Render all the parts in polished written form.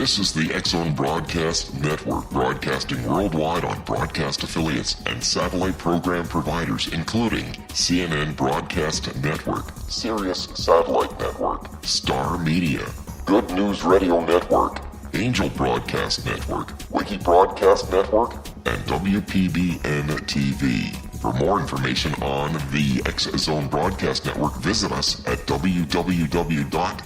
This is the X-Zone Broadcast Network, broadcasting worldwide on broadcast affiliates and satellite program providers, including CNN Broadcast Network, Sirius Satellite Network, Star Media, Good News Radio Network, Angel Broadcast Network, Wiki Broadcast Network, and WPBN TV. For more information on the X-Zone Broadcast Network, visit us at www.xzbn.net.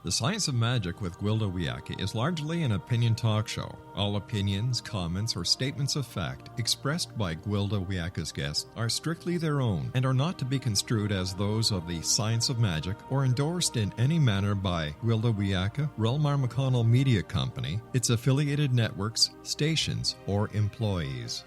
The Science of Magic with Gwilda Wiyaka is largely an opinion talk show. All opinions, comments, or statements of fact expressed by Gwilda Wiyaka's guests are strictly their own and are not to be construed as those of the Science of Magic or endorsed in any manner by Gwilda Wiyaka, REL-MAR McConnell Media Company, its affiliated networks, stations, or employees.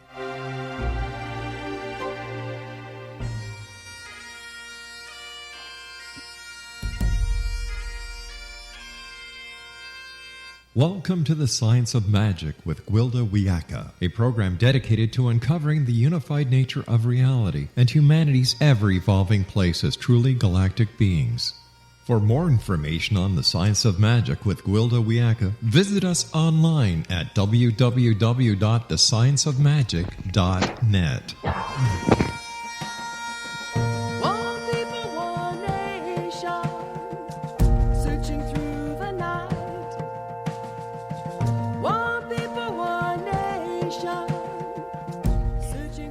Welcome to the Science of Magic with Gwilda Wiyaka, a program dedicated to uncovering the unified nature of reality and humanity's ever-evolving place as truly galactic beings. For more information on the Science of Magic with Gwilda Wiyaka, visit us online at www.thescienceofmagic.net.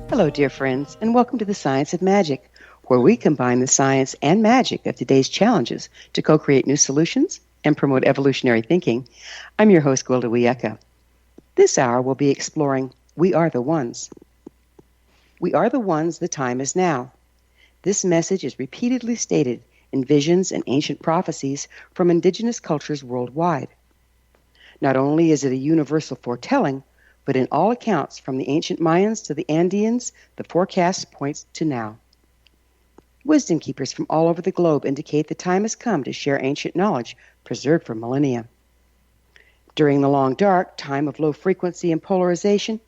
Hello, dear friends, and welcome to the Science of Magic, where we combine the science and magic of today's challenges to co-create new solutions and promote evolutionary thinking. I'm your host, Gwilda Wiyaka. This hour we'll be exploring We Are the Ones. We are the ones, the time is now. This message is repeatedly stated in visions and ancient prophecies from indigenous cultures worldwide. Not only is it a universal foretelling, but in all accounts, from the ancient Mayans to the Andeans, the forecast points to now. Wisdom keepers from all over the globe indicate the time has come to share ancient knowledge preserved for millennia. During the long dark, time of low frequency and polarization,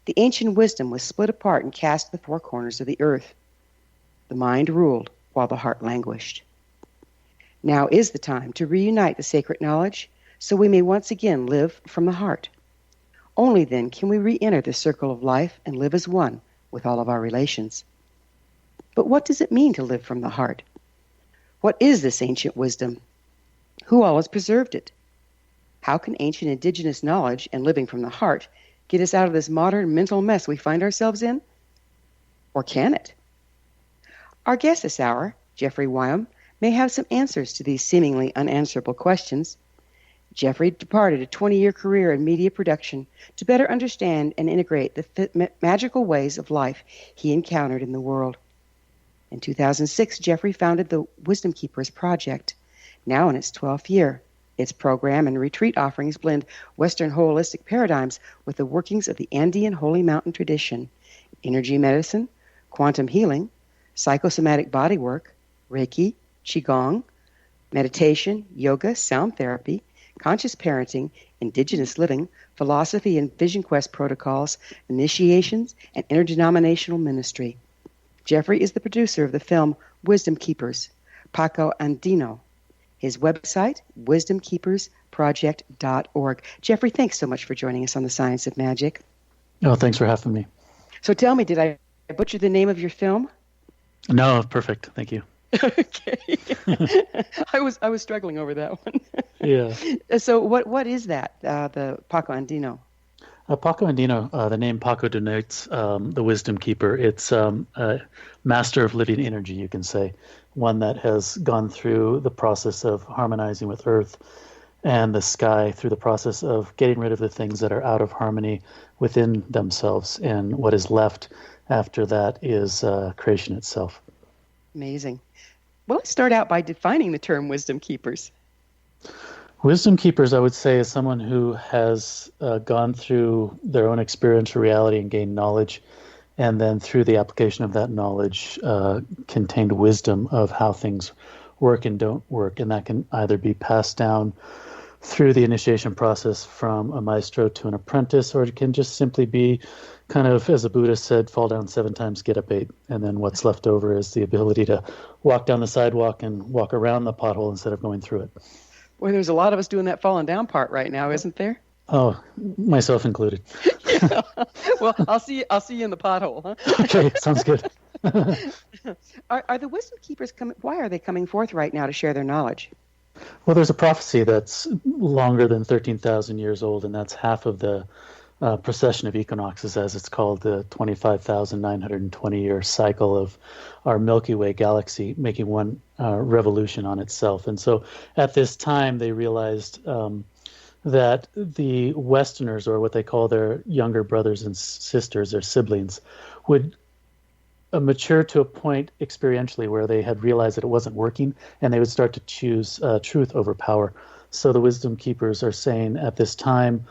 the ancient wisdom was split apart and cast to the four corners of the earth. The mind ruled while the heart languished. Now is the time to reunite the sacred knowledge so we may once again live from the heart. Only then can we re-enter the circle of life and live as one with all of our relations. But what does it mean to live from the heart? What is this ancient wisdom? Who all has preserved it? How can ancient indigenous knowledge and living from the heart get us out of this modern mental mess we find ourselves in? Or can it? Our guest this hour, Jeffery Wium, may have some answers to these seemingly unanswerable questions. Jeffery departed a 20-year career in media production to better understand and integrate the magical ways of life he encountered in the world. In 2006, Jeffery founded the Wisdomkeepers Project, now in its 12th year. Its program and retreat offerings blend Western holistic paradigms with the workings of the Andean Holy Mountain Tradition, energy medicine, quantum healing, psychosomatic bodywork, Reiki, Qigong, meditation, yoga, sound therapy, conscious parenting, Indigenous Living, philosophy and vision quest protocols, initiations, and interdenominational ministry. Jeffery is the producer of the film Wisdom Keepers, Paqo Andino. His website, wisdomkeepersproject.org. Jeffery, thanks so much for joining us on the Science of Magic. Oh, thanks for having me. So tell me, did I butcher the name of your film? No, perfect. Thank you. Okay. I was struggling over that one. Yeah. So what is that, the Paqo Andino? Paqo Andino, the name Paqo denotes the wisdom keeper. It's a master of living energy, you can say, one that has gone through the process of harmonizing with earth and the sky, through the process of getting rid of the things that are out of harmony within themselves. And what is left after that is creation itself. Amazing. Well, let's start out by defining the term wisdom keepers. Wisdom keepers, I would say, is someone who has gone through their own experiential reality and gained knowledge, and then through the application of that knowledge, contained wisdom of how things work and don't work, and that can either be passed down through the initiation process from a maestro to an apprentice, or it can just simply be kind of, as the Buddha said, fall down 7 times, get up 8, and then what's left over is the ability to walk down the sidewalk and walk around the pothole instead of going through it. Well, there's a lot of us doing that falling down part right now, isn't there? Oh, myself included. Yeah. Well, I'll see you in the pothole, huh? Okay, sounds good. Are the wisdom keepers coming? Why are they coming forth right now to share their knowledge? Well, there's a prophecy that's longer than 13,000 years old, and that's half of the procession of equinoxes, as it's called, the 25,920-year cycle of our Milky Way galaxy, making one revolution on itself. And so at this time, they realized that the Westerners, or what they call their younger brothers and sisters, their siblings, would mature to a point experientially where they had realized that it wasn't working, and they would start to choose truth over power. So the wisdom keepers are saying at this time,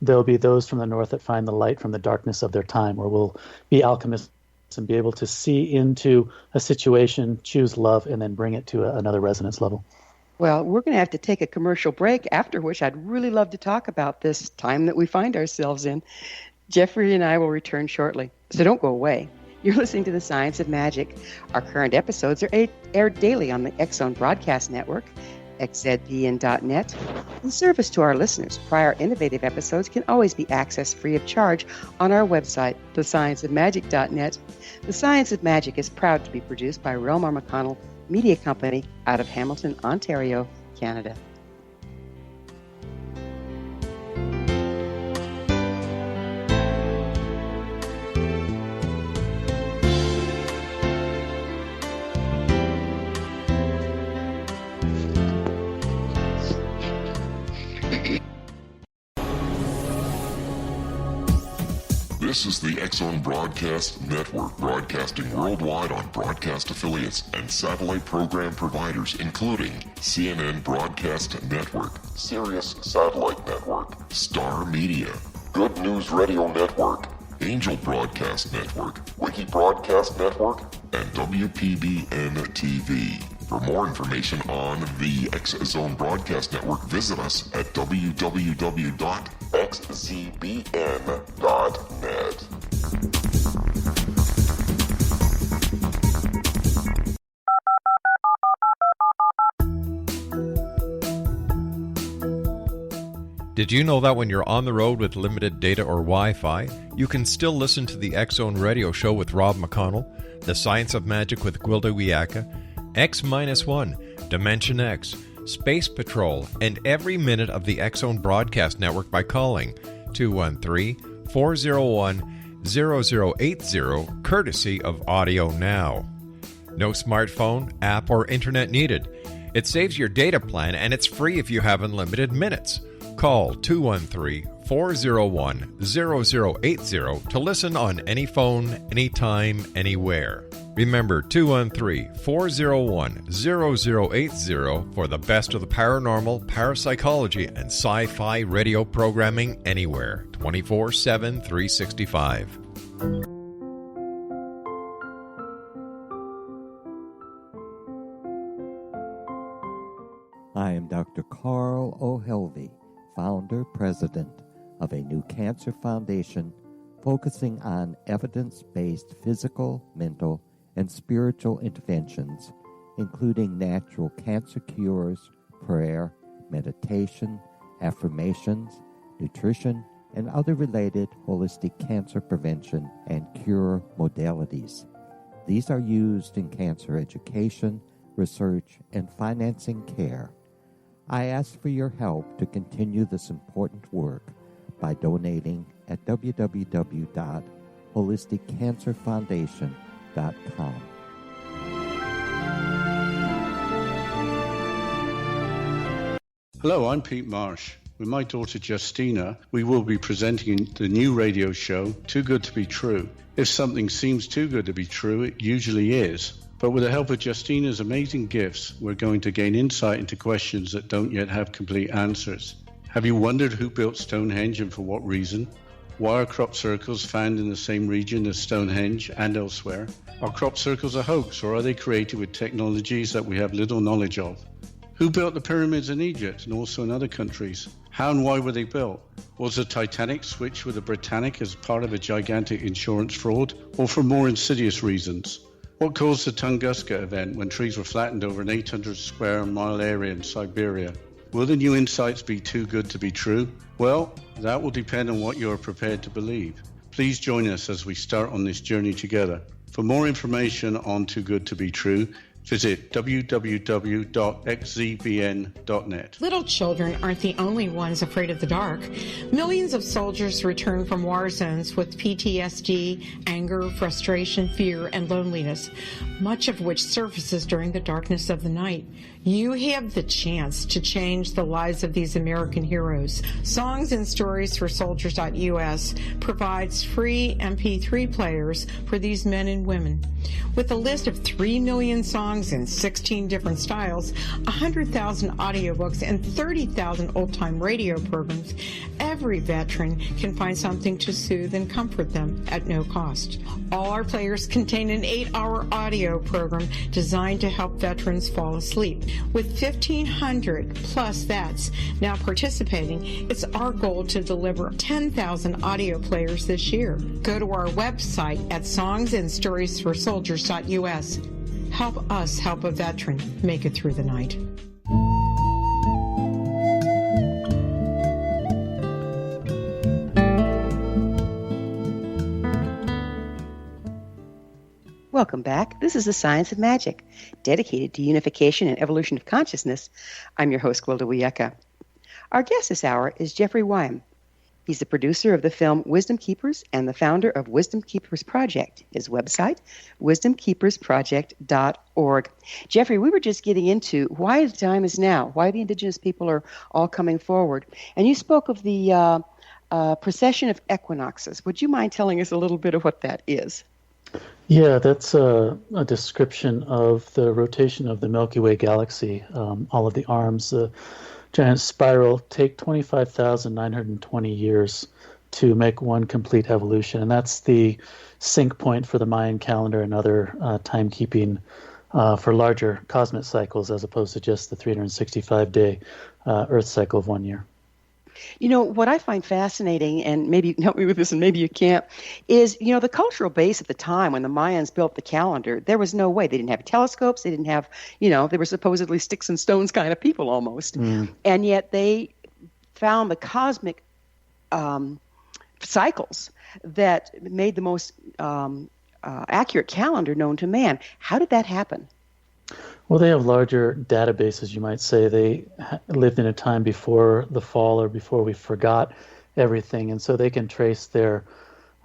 there'll be those from the north that find the light from the darkness of their time, or will be alchemists and be able to see into a situation, choose love, and then bring it to another resonance level. Well, we're going to have to take a commercial break, after which I'd really love to talk about this time that we find ourselves in. Jeffrey and I will return shortly, so don't go away. You're listening to The Science of Magic. Our current episodes are aired daily on the X-Zone Broadcast Network, xzbn.net. In service to our listeners, prior innovative episodes can always be accessed free of charge on our website, thescienceofmagic.net. The Science of Magic is proud to be produced by REL-MAR McConnell Media Company out of Hamilton, Ontario, Canada. This is the X-Zone Broadcast Network, broadcasting worldwide on broadcast affiliates and satellite program providers, including CNN Broadcast Network, Sirius Satellite Network, Star Media, Good News Radio Network, Angel Broadcast Network, Wiki Broadcast Network, and WPBN TV. For more information on the X-Zone Broadcast Network, visit us at www.xzbn.net. Did you know that when you're on the road with limited data or Wi-Fi, you can still listen to the X-Zone Radio Show with Rob McConnell, The Science of Magic with Gwilda Wiyaka, X-1, Dimension X, Space Patrol, and every minute of the X-Zone Broadcast Network by calling 213-401-0080, courtesy of Audio Now. No smartphone, app, or internet needed. It saves your data plan, and it's free if you have unlimited minutes. Call 213-401-0080 to listen on any phone, anytime, anywhere. Remember, 213-401-0080 for the best of the paranormal, parapsychology, and sci-fi radio programming anywhere, 24/7, 365. I am Dr. Carl O'Helvey, founder, president of a new cancer foundation focusing on evidence-based physical, mental, and spiritual interventions, including natural cancer cures, prayer, meditation, affirmations, nutrition, and other related holistic cancer prevention and cure modalities. These are used in cancer education, research, and financing care. I ask for your help to continue this important work by donating at www.holisticcancerfoundation.com. Hello, I'm Pete Marsh. With my daughter Justina, we will be presenting the new radio show, Too Good to Be True. If something seems too good to be true, it usually is. But with the help of Justina's amazing gifts, we're going to gain insight into questions that don't yet have complete answers. Have you wondered who built Stonehenge and for what reason? Why are crop circles found in the same region as Stonehenge and elsewhere? Are crop circles a hoax, or are they created with technologies that we have little knowledge of? Who built the pyramids in Egypt and also in other countries? How and why were they built? Was the Titanic switched with the Britannic as part of a gigantic insurance fraud, or for more insidious reasons? What caused the Tunguska event when trees were flattened over an 800 square mile area in Siberia? Will the new insights be too good to be true? Well, that will depend on what you are prepared to believe. Please join us as we start on this journey together. For more information on Too Good to Be True, visit www.xzbn.net. Little children aren't the only ones afraid of the dark. Millions of soldiers return from war zones with PTSD, anger, frustration, fear, and loneliness, much of which surfaces during the darkness of the night. You have the chance to change the lives of these American heroes. Songs and Stories for Soldiers.us provides free MP3 players for these men and women. With a list of 3 million songs in 16 different styles, 100,000 audiobooks, and 30,000 old-time radio programs, every veteran can find something to soothe and comfort them at no cost. All our players contain an 8-hour audio program designed to help veterans fall asleep. With 1,500 plus vets now participating, it's our goal to deliver 10,000 audio players this year. Go to our website at songsandstoriesforsoldiers.us. Help us help a veteran make it through the night. Welcome back. This is The Science of Magic, dedicated to unification and evolution of consciousness. I'm your host, Gwilda Wiyaka. Our guest this hour is Jeffery Wium. He's the producer of the film Wisdom Keepers and the founder of Wisdomkeepers Project. His website, wisdomkeepersproject.org. Jeffery, we were just getting into why the time is now, why the indigenous people are all coming forward. And you spoke of the precession of equinoxes. Would you mind telling us a little bit of what that is? Yeah, that's a description of the rotation of the Milky Way galaxy. All of the arms, the giant spiral, take 25,920 years to make one complete evolution. And that's the sync point for the Mayan calendar and other timekeeping for larger cosmic cycles as opposed to just the 365-day Earth cycle of 1 year. You know, what I find fascinating, and maybe you can help me with this and maybe you can't, is, you know, the cultural base at the time when the Mayans built the calendar, there was no way. They didn't have telescopes. They didn't have, you know, they were supposedly sticks and stones kind of people almost. And yet they found the cosmic cycles that made the most accurate calendar known to man. How did that happen? Well, they have larger databases, you might say. They lived in a time before the fall or before we forgot everything, and so they can trace their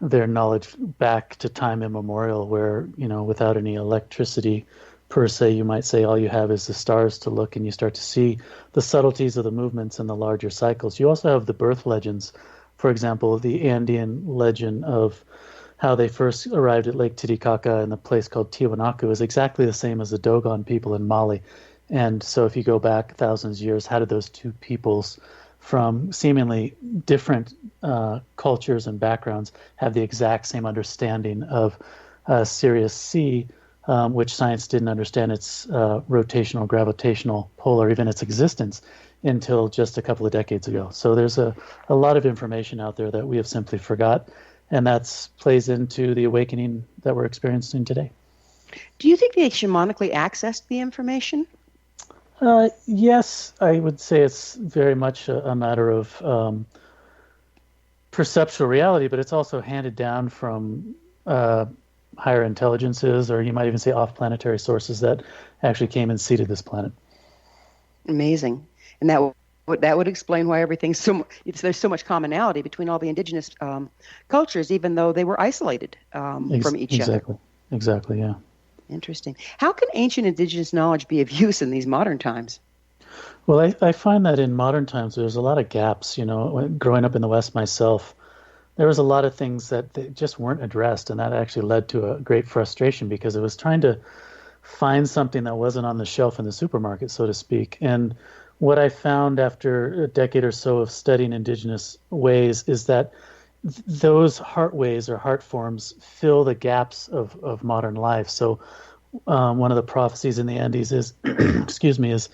knowledge back to time immemorial where, you know, without any electricity per se, you might say all you have is the stars to look, and you start to see the subtleties of the movements and the larger cycles. You also have the birth legends. For example, the Andean legend of how they first arrived at Lake Titicaca in a place called Tiwanaku is exactly the same as the Dogon people in Mali. And so if you go back thousands of years, how did those two peoples from seemingly different cultures and backgrounds have the exact same understanding of Sirius C, which science didn't understand its rotational, gravitational pull, or even its existence until just a couple of decades ago. So there's a lot of information out there that we have simply forgot. And that plays into the awakening that we're experiencing today. Do you think they shamanically accessed the information? Yes, I would say it's very much a matter of perceptual reality, but it's also handed down from higher intelligences, or you might even say off-planetary sources that actually came and seeded this planet. Amazing. And that would explain why there's so much commonality between all the indigenous cultures, even though they were isolated from each other. Exactly, yeah. Interesting. How can ancient indigenous knowledge be of use in these modern times? Well, I find that in modern times there's a lot of gaps. You know, growing up in the West myself, there was a lot of things that just weren't addressed, and that actually led to a great frustration because it was trying to find something that wasn't on the shelf in the supermarket, so to speak. And what I found after a decade or so of studying indigenous ways is that those heart ways or heart forms fill the gaps of modern life. So one of the prophecies in the Andes is, excuse me, is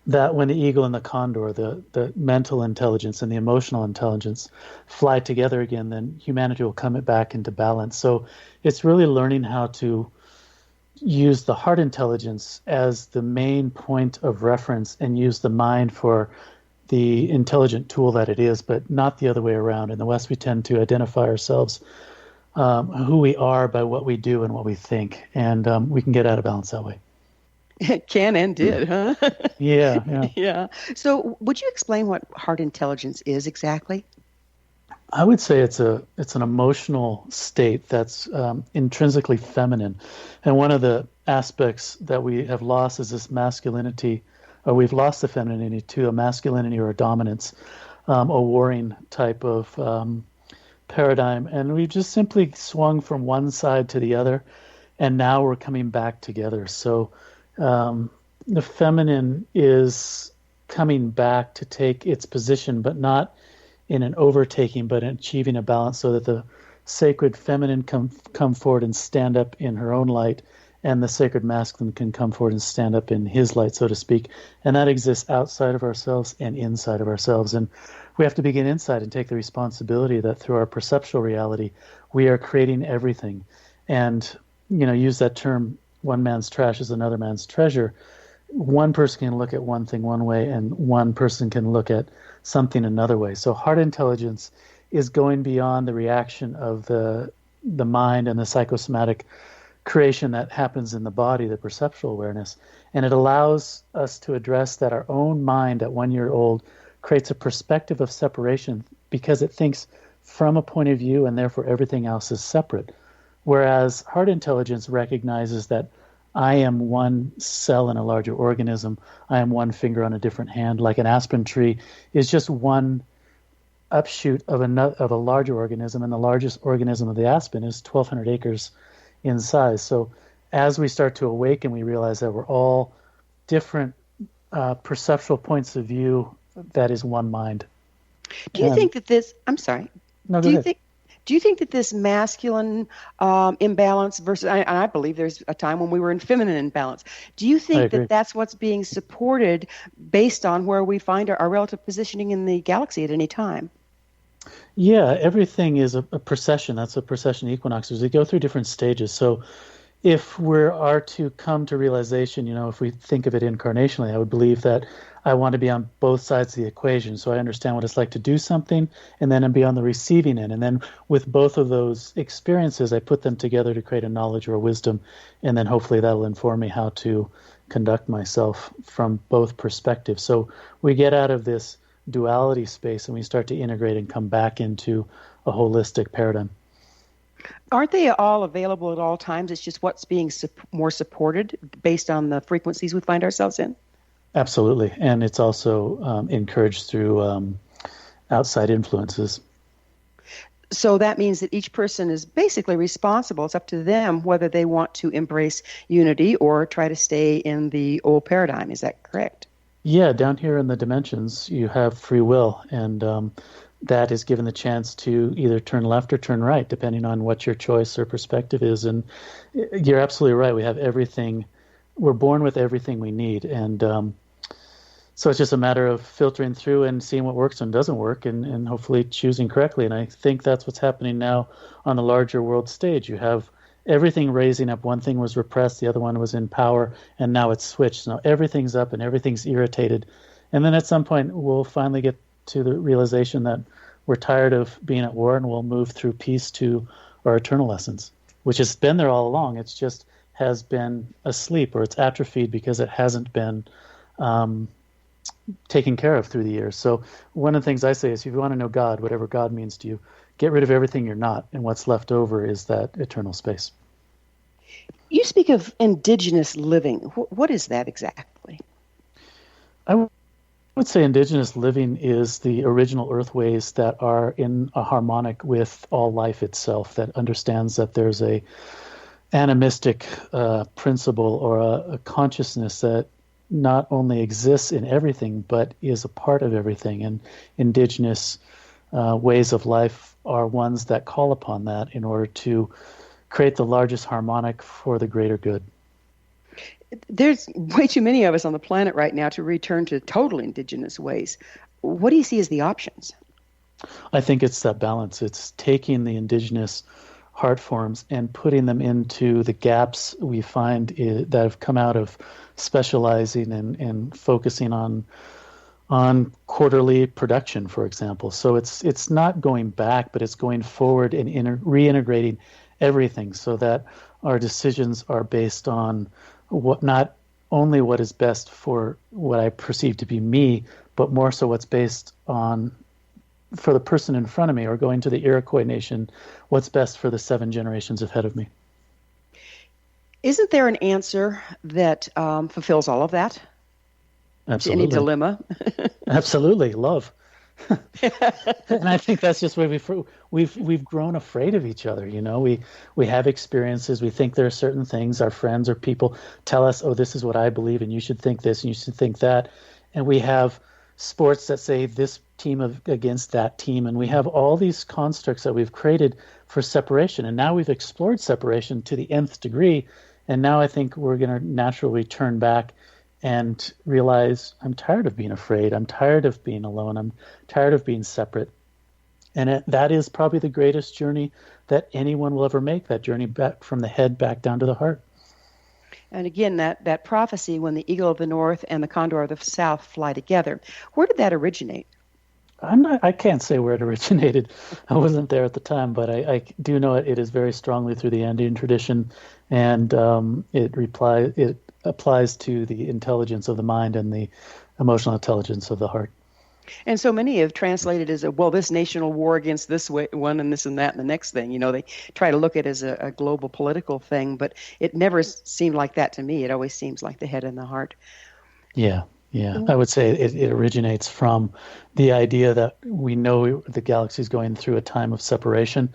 that when the eagle and the condor, the mental intelligence and the emotional intelligence fly together again, then humanity will come back into balance. So it's really learning how to use the heart intelligence as the main point of reference and use the mind for the intelligent tool that it is, but not the other way around. In the West, we tend to identify ourselves, who we are, by what we do and what we think, and we can get out of balance that way. Can and did, huh? Yeah. Yeah. So would you explain what heart intelligence is exactly? I would say it's an emotional state that's intrinsically feminine. And one of the aspects that we have lost is this masculinity, or we've lost the femininity to a masculinity or a dominance, a warring type of paradigm. And we've just simply swung from one side to the other, and now we're coming back together. So the feminine is coming back to take its position, but not in an overtaking, but in achieving a balance so that the sacred feminine come forward and stand up in her own light, and the sacred masculine can come forward and stand up in his light, so to speak. And that exists outside of ourselves and inside of ourselves. And we have to begin inside and take the responsibility that through our perceptual reality, we are creating everything. And, use that term, one man's trash is another man's treasure. One person can look at one thing one way, and one person can look at something another way. So heart intelligence is going beyond the reaction of the mind and the psychosomatic creation that happens in the body, the perceptual awareness. And it allows us to address that our own mind at 1 year old creates a perspective of separation because it thinks from a point of view, and therefore everything else is separate. Whereas heart intelligence recognizes that I am one cell in a larger organism. I am one finger on a different hand. Like an aspen tree is just one upshoot of a larger organism, and the largest organism of the aspen is 1,200 acres in size. So as we start to awaken, we realize that we're all different perceptual points of view. That is one mind. Do you think that this? I'm sorry. No, go ahead. Do you think that this masculine imbalance versus, I believe there's a time when we were in feminine imbalance. Do you think that that's what's being supported based on where we find our relative positioning in the galaxy at any time? Yeah, everything is a precession. That's a precession equinoxes. They go through different stages. So if we are to come to realization, if we think of it incarnationally, I would believe that I want to be on both sides of the equation. So I understand what it's like to do something, and then be on the receiving end. And then with both of those experiences, I put them together to create a knowledge or a wisdom. And then hopefully that'll inform me how to conduct myself from both perspectives. So we get out of this duality space and we start to integrate and come back into a holistic paradigm. Aren't they all available at all times? It's just what's being more supported based on the frequencies we find ourselves in? Absolutely. And it's also encouraged through outside influences. So that means that each person is basically responsible. It's up to them whether they want to embrace unity or try to stay in the old paradigm. Is that correct? Yeah, down here in the dimensions, you have free will, and that is given the chance to either turn left or turn right, depending on what your choice or perspective is. And you're absolutely right. We have everything. We're born with everything we need. And so it's just a matter of filtering through and seeing what works and doesn't work, and hopefully choosing correctly. And I think that's what's happening now on the larger world stage. You have everything raising up. One thing was repressed, the other one was in power, and now it's switched. So now everything's up and everything's irritated. And then at some point, we'll finally get to the realization that we're tired of being at war, and we'll move through peace to our eternal essence, which has been there all along. It's just has been asleep, or it's atrophied because it hasn't been taken care of through the years. So one of the things I say is, if you want to know God, whatever God means to you, get rid of everything you're not, and what's left over is that eternal space. You speak of indigenous living. What is that exactly? I would say indigenous living is the original earthways that are in a harmonic with all life itself, that understands that there's a animistic principle or a consciousness that not only exists in everything, but is a part of everything. And indigenous ways of life are ones that call upon that in order to create the largest harmonic for the greater good. There's way too many of us on the planet right now to return to total indigenous ways. What do you see as the options? I think it's that balance. It's taking the indigenous heart forms and putting them into the gaps we find that have come out of specializing and focusing on quarterly production, for example. So it's not going back, but it's going forward and reintegrating everything so that our decisions are based on what not only what is best for what I perceive to be me, but more so what's based on for the person in front of me, or going to the Iroquois Nation, what's best for the 7 generations ahead of me. Isn't there an answer that fulfills all of that? Absolutely. Any dilemma? Absolutely, love. And I think that's just where we've grown afraid of each other. You know, we have experiences. We think there are certain things. Our friends or people tell us, "Oh, this is what I believe, and you should think this, and you should think that." And we have sports that say this team against that team, and we have all these constructs that we've created for separation. And now we've explored separation to the nth degree, and now I think we're going to naturally turn back and realize, I'm tired of being afraid. I'm tired of being alone. I'm tired of being separate. And that is probably the greatest journey that anyone will ever make, that journey back from the head back down to the heart. And again, that prophecy, when the eagle of the north and the condor of the south fly together, where did that originate? I can't say where it originated. I wasn't there at the time, but I do know it is very strongly through the Andean tradition, and it applies to the intelligence of the mind and the emotional intelligence of the heart. And so many have translated as, this national war against this one and this and that and the next thing. You know, they try to look at it as a global political thing, but it never seemed like that to me. It always seems like the head and the heart. Yeah. I would say it originates from the idea that we know the galaxy is going through a time of separation,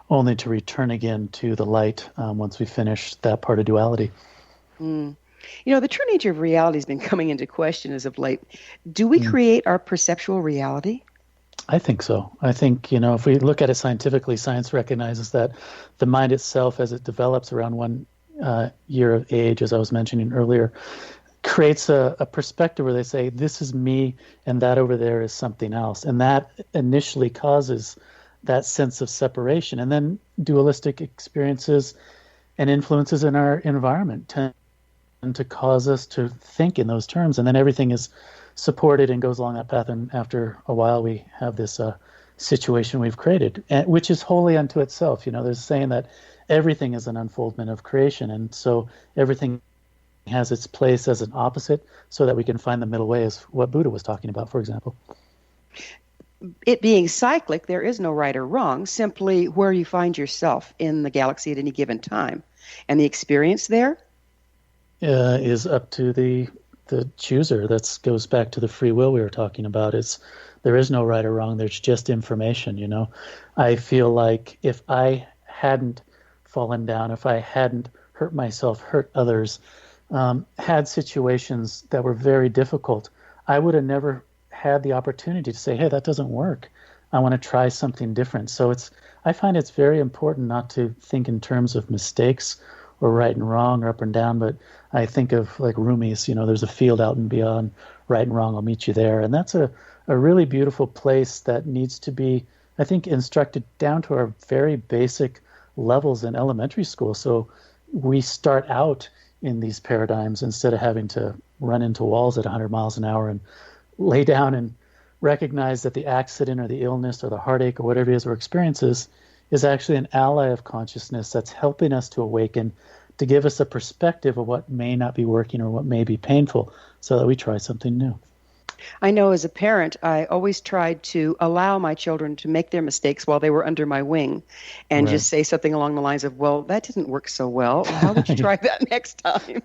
only to return again to the light once we finish that part of duality. Mm. You know, the true nature of reality has been coming into question as of late. Do we create our perceptual reality? I think so. I think, if we look at it scientifically, science recognizes that the mind itself, as it develops around 1 year of age, as I was mentioning earlier, creates a perspective where they say, this is me and that over there is something else. And that initially causes that sense of separation. And then dualistic experiences and influences in our environment tend to cause us to think in those terms. And then everything is supported and goes along that path. And after a while, we have this situation we've created, which is wholly unto itself. There's a saying that everything is an unfoldment of creation. And so everything has its place as an opposite so that we can find the middle way, as what Buddha was talking about, for example. It being cyclic, there is no right or wrong, simply where you find yourself in the galaxy at any given time. And the experience there? Is up to the chooser. That goes back to the free will we were talking about. There is no right or wrong. There's just information, I feel like if I hadn't fallen down, if I hadn't hurt myself, hurt others, had situations that were very difficult, I would have never had the opportunity to say, hey, that doesn't work. I want to try something different. So I find it's very important not to think in terms of mistakes or right and wrong or up and down, but I think of like Rumi's, there's a field out and beyond right and wrong, I'll meet you there. And that's a really beautiful place that needs to be, I think, instructed down to our very basic levels in elementary school. So we start out in these paradigms instead of having to run into walls at 100 miles an hour and lay down and recognize that the accident or the illness or the heartache or whatever it is we're experiencing is actually an ally of consciousness that's helping us to awaken, to give us a perspective of what may not be working or what may be painful so that we try something new. I know as a parent, I always tried to allow my children to make their mistakes while they were under my wing and just say something along the lines of, well, that didn't work so well. How would you try that next time?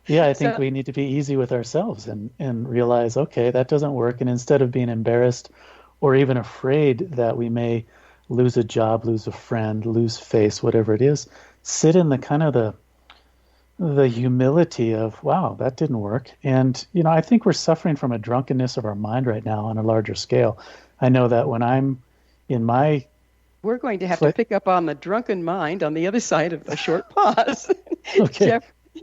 Yeah, I think we need to be easy with ourselves and realize, okay, that doesn't work. And instead of being embarrassed or even afraid that we may lose a job, lose a friend, lose face, whatever it is, sit in the kind of the humility of, wow, that didn't work. And, I think we're suffering from a drunkenness of our mind right now on a larger scale. I know that when I'm in my... We're going to have to pick up on the drunken mind on the other side of a short pause. Okay.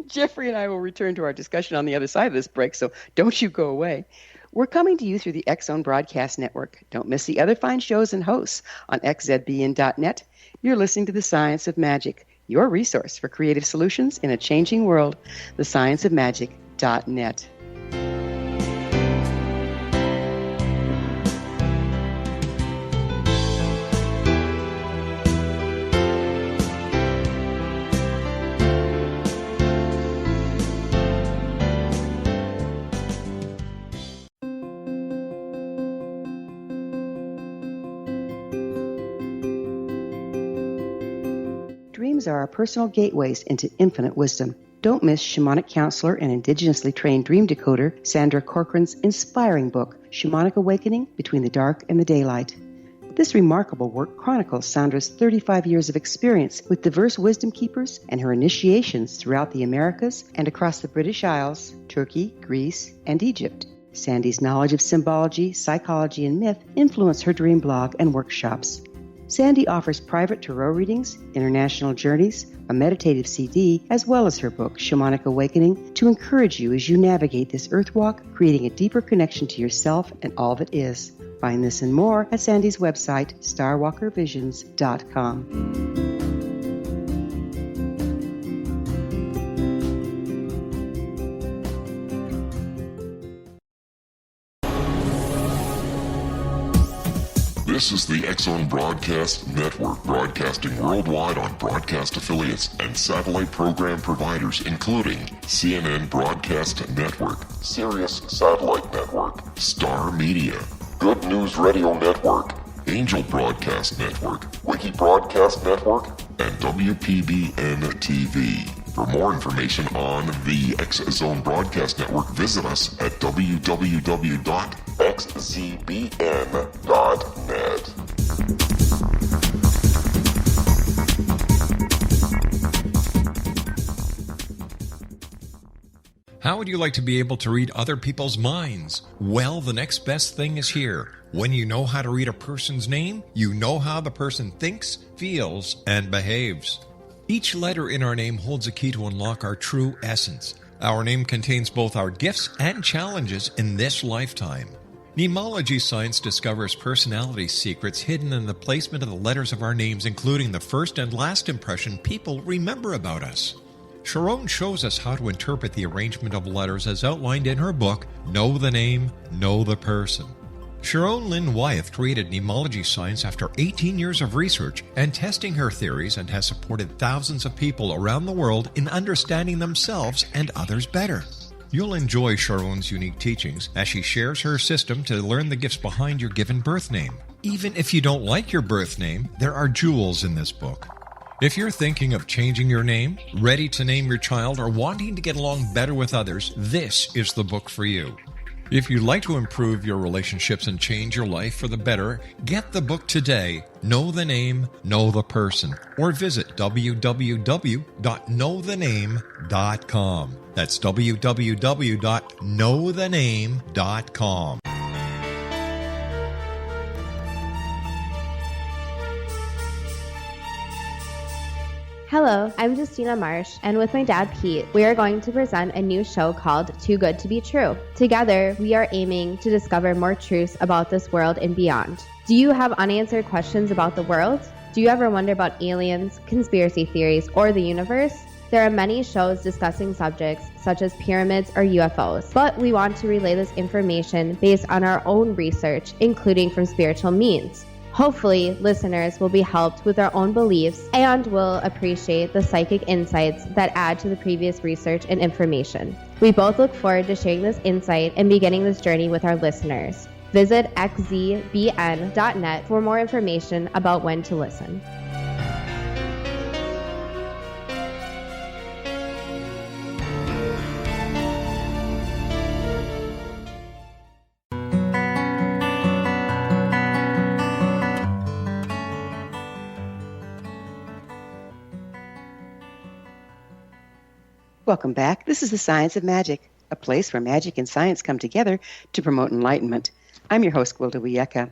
Jeffrey and I will return to our discussion on the other side of this break, so don't you go away. We're coming to you through the X-Zone Broadcast Network. Don't miss the other fine shows and hosts on xzbn.net. You're listening to The Science of Magic, your resource for creative solutions in a changing world, thescienceofmagic.net. Dreams are our personal gateways into infinite wisdom. Don't miss shamanic counselor and indigenously trained dream decoder Sandra Corcoran's inspiring book, Shamanic Awakening Between the Dark and the Daylight. This remarkable work chronicles Sandra's 35 years of experience with diverse wisdom keepers and her initiations throughout the Americas and across the British Isles, Turkey, Greece, and Egypt. Sandy's knowledge of symbology, psychology, and myth influence her dream blog and workshops. Sandy offers private tarot readings, international journeys, a meditative CD, as well as her book, Shamanic Awakening, to encourage you as you navigate this earth walk, creating a deeper connection to yourself and all that is. Find this and more at Sandy's website, starwalkervisions.com. This is the X-Zone Broadcast Network, broadcasting worldwide on broadcast affiliates and satellite program providers, including CNN Broadcast Network, Sirius Satellite Network, Star Media, Good News Radio Network, Angel Broadcast Network, Wiki Broadcast Network, and WPBN TV. For more information on the X-Zone Broadcast Network, visit us at www.xzbn.net. How would you like to be able to read other people's minds? Well, the next best thing is here. When you know how to read a person's name, you know how the person thinks, feels, and behaves. Each letter in our name holds a key to unlock our true essence. Our name contains both our gifts and challenges in this lifetime. Nemology science discovers personality secrets hidden in the placement of the letters of our names, including the first and last impression people remember about us. Sharon shows us how to interpret the arrangement of letters as outlined in her book, Know the Name, Know the Person. Sharon Lynn Wyeth created nemology science after 18 years of research and testing her theories, and has supported thousands of people around the world in understanding themselves and others better. You'll enjoy Sharon's unique teachings as she shares her system to learn the gifts behind your given birth name. Even if you don't like your birth name, there are jewels in this book. If you're thinking of changing your name, ready to name your child, or wanting to get along better with others, this is the book for you. If you'd like to improve your relationships and change your life for the better, get the book today, Know the Name, Know the Person, or visit www.knowthename.com. That's www.knowthename.com. Hello, I'm Justina Marsh, and with my dad Pete, we are going to present a new show called Too Good to Be True. Together, we are aiming to discover more truths about this world and beyond. Do you have unanswered questions about the world? Do you ever wonder about aliens, conspiracy theories, or the universe? There are many shows discussing subjects such as pyramids or UFOs, but we want to relay this information based on our own research, including from spiritual means. Hopefully, listeners will be helped with their own beliefs and will appreciate the psychic insights that add to the previous research and information. We both look forward to sharing this insight and beginning this journey with our listeners. Visit xzbn.net for more information about when to listen. Welcome back. This is The Science of Magic, a place where magic and science come together to promote enlightenment. I'm your host, Gwilda Wiyaka.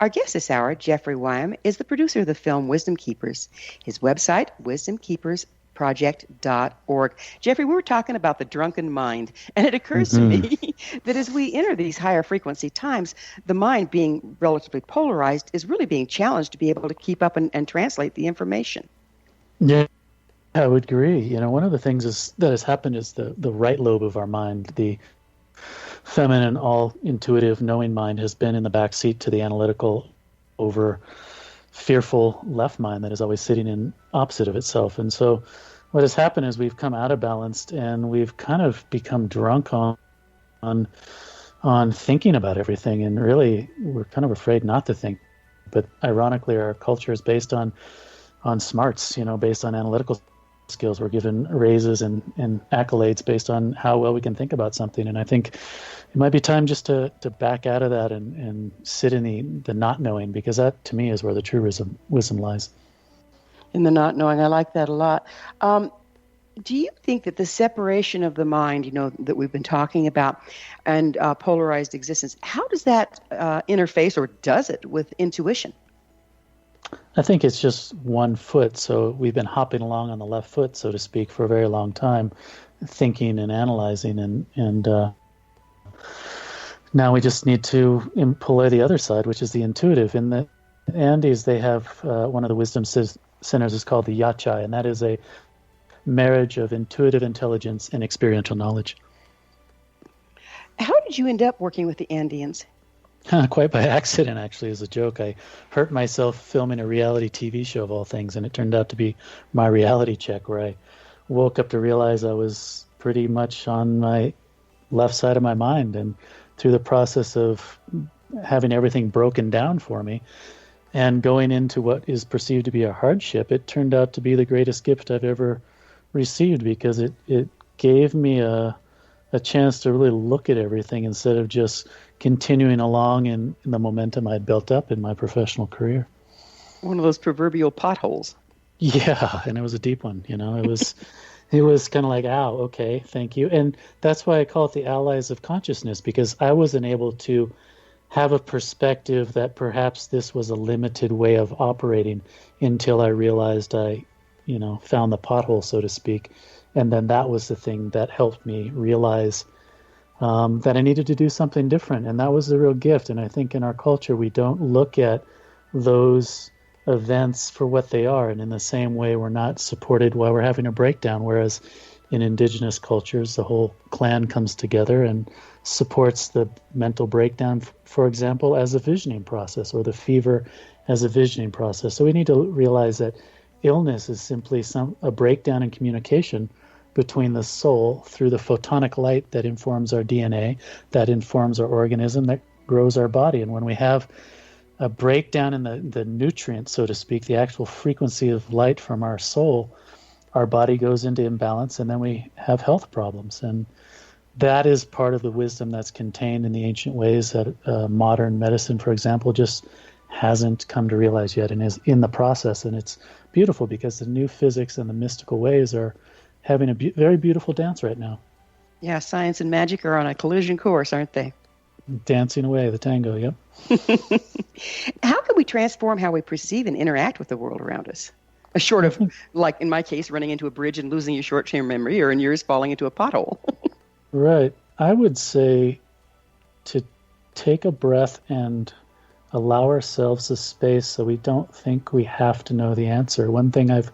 Our guest this hour, Jeffery Wium, is the producer of the film Wisdom Keepers. His website, wisdomkeepersproject.org. Jeffrey, we were talking about the drunken mind, and it occurs to me that as we enter these higher frequency times, the mind, being relatively polarized, is really being challenged to be able to keep up and translate the information. Yeah, I would agree. One of the things that has happened is the right lobe of our mind, the feminine, all-intuitive, knowing mind, has been in the back seat to the analytical, over fearful left mind that is always sitting in opposite of itself. And so what has happened is we've come out of balance, and we've kind of become drunk on thinking about everything, and really we're kind of afraid not to think. But ironically, our culture is based on smarts, based on analytical skills. We're given raises and accolades based on how well we can think about something. And I think it might be time just to back out of that and sit in the not knowing, because that, to me, is where the true wisdom lies. In the not knowing. I like that a lot. Do you think that the separation of the mind, that we've been talking about, and polarized existence, how does that interface, or does it, with intuition? I think it's just one foot. So we've been hopping along on the left foot, so to speak, for a very long time, thinking and analyzing, and now we just need to employ the other side, which is the intuitive. In the Andes, they have one of the wisdom centers is called the Yachai, and that is a marriage of intuitive intelligence and experiential knowledge. How did you end up working with the Andeans? Quite by accident, actually, as a joke. I hurt myself filming a reality TV show, of all things, and it turned out to be my reality check, where I woke up to realize I was pretty much on my left side of my mind. And through the process of having everything broken down for me and going into what is perceived to be a hardship, it turned out to be the greatest gift I've ever received, because it gave me a chance to really look at everything instead of just continuing along in the momentum I'd built up in my professional career. One of those proverbial potholes. Yeah, and it was a deep one. It was kind of like, ow, okay, thank you. And that's why I call it the allies of consciousness, because I wasn't able to have a perspective that perhaps this was a limited way of operating until I realized I found the pothole, so to speak. And then that was the thing that helped me realize that I needed to do something different. And that was the real gift. And I think in our culture, we don't look at those events for what they are. And in the same way, we're not supported while we're having a breakdown. Whereas in indigenous cultures, the whole clan comes together and supports the mental breakdown, for example, as a visioning process, or the fever as a visioning process. So we need to realize that illness is simply a breakdown in communication between the soul through the photonic light that informs our DNA, that informs our organism, that grows our body. And when we have a breakdown in the nutrient, so to speak, the actual frequency of light from our soul, our body goes into imbalance, and then we have health problems. And that is part of the wisdom that's contained in the ancient ways that modern medicine, for example, just hasn't come to realize yet, and is in the process. And it's beautiful, because the new physics and the mystical ways are having a very beautiful dance right now. Yeah, science and magic are on a collision course, aren't they? Dancing away, the tango, yep. How can we transform how we perceive and interact with the world around us? Short of, like in my case, running into a bridge and losing your short-term memory, or in yours, falling into a pothole. Right. I would say to take a breath and allow ourselves a space so we don't think we have to know the answer. One thing I've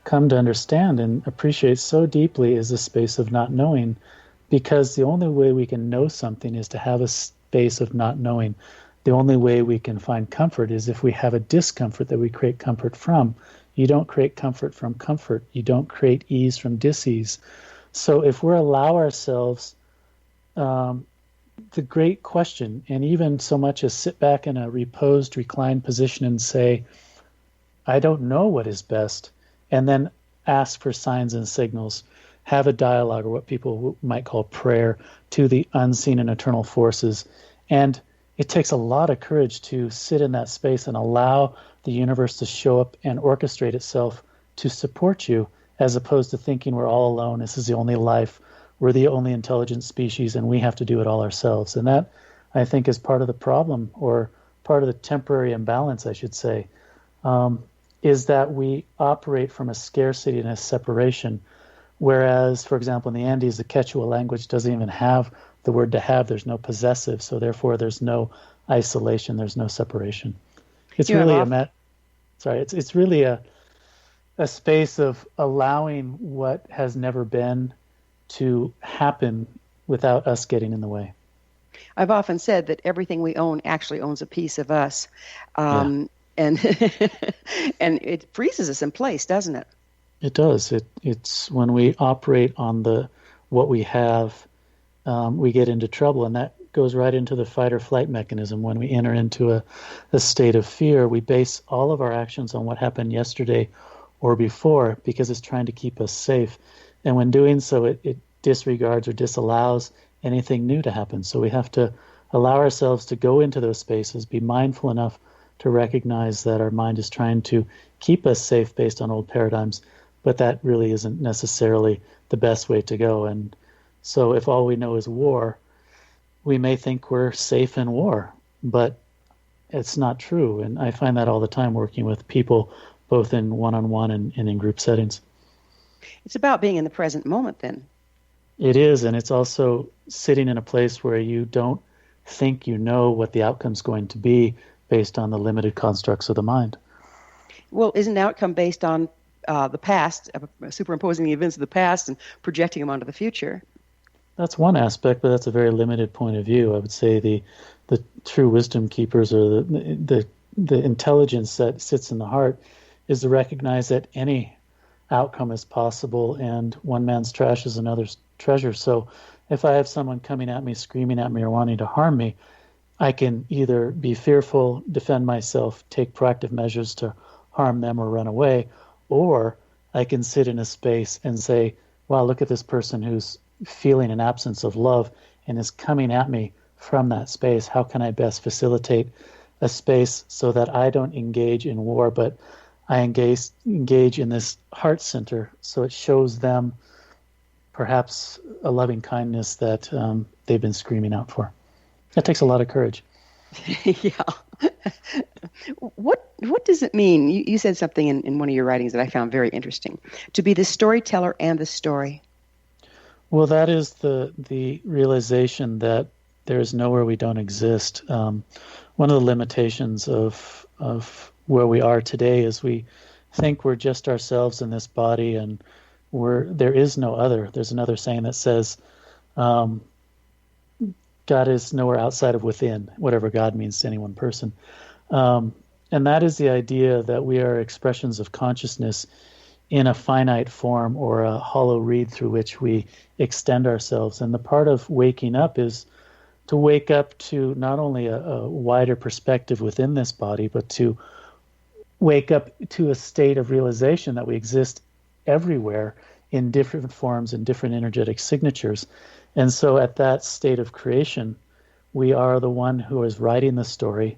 come to understand and appreciate so deeply is the space of not knowing, because the only way we can know something is to have a space of not knowing. The only way we can find comfort is if we have a discomfort that we create comfort from. You don't create comfort from comfort. You don't create ease from dis-ease. So if we allow ourselves the great question, and even so much as sit back in a reposed, reclined position and say, I don't know what is best, and then ask for signs and signals, have a dialogue, or what people might call prayer, to the unseen and eternal forces. And it takes a lot of courage to sit in that space and allow the universe to show up and orchestrate itself to support you, as opposed to thinking we're all alone, this is the only life, we're the only intelligent species, and we have to do it all ourselves. And that, I think, is part of the problem, or part of the temporary imbalance, I should say, is that we operate from a scarcity and a separation. Whereas, for example, in the Andes, the Quechua language doesn't even have the word to have. There's no possessive, so therefore there's no isolation, there's no separation. It's really it's really a space of allowing what has never been to happen without us getting in the way. I've often said that everything we own actually owns a piece of us. And and it freezes us in place, doesn't it? It does. It's when we operate on what we have, we get into trouble, and that goes right into the fight or flight mechanism. When we enter into a state of fear, we base all of our actions on what happened yesterday or before because it's trying to keep us safe. And when doing so, it disregards or disallows anything new to happen. So we have to allow ourselves to go into those spaces, be mindful enough to recognize that our mind is trying to keep us safe based on old paradigms, but that really isn't necessarily the best way to go. And so if all we know is war, we may think we're safe in war, but it's not true. And I find that all the time working with people, both in one-on-one and in group settings. It's about being in the present moment then. It is, and it's also sitting in a place where you don't think you know what the outcome's going to be based on the limited constructs of the mind. Well, isn't the outcome based on the past, superimposing the events of the past and projecting them onto the future? That's one aspect, but that's a very limited point of view. I would say the true wisdom keepers, or the intelligence that sits in the heart, is to recognize that any outcome is possible, and one man's trash is another's treasure. So if I have someone coming at me, screaming at me, or wanting to harm me, I can either be fearful, defend myself, take proactive measures to harm them or run away, or I can sit in a space and say, wow, look at this person who's feeling an absence of love and is coming at me from that space. How can I best facilitate a space so that I don't engage in war, but I engage in this heart center, so it shows them perhaps a loving kindness that they've been screaming out for. That takes a lot of courage. Yeah. What does it mean? You said something in one of your writings that I found very interesting. To be the storyteller and the story. Well, that is the realization that there is nowhere we don't exist. One of the limitations of where we are today is we think we're just ourselves in this body, and there is no other. There's another saying that says, God is nowhere outside of within, whatever God means to any one person. And that is the idea that we are expressions of consciousness in a finite form, or a hollow reed through which we extend ourselves. And the part of waking up is to wake up to not only a wider perspective within this body, but to wake up to a state of realization that we exist everywhere in different forms and different energetic signatures. And so at that state of creation, we are the one who is writing the story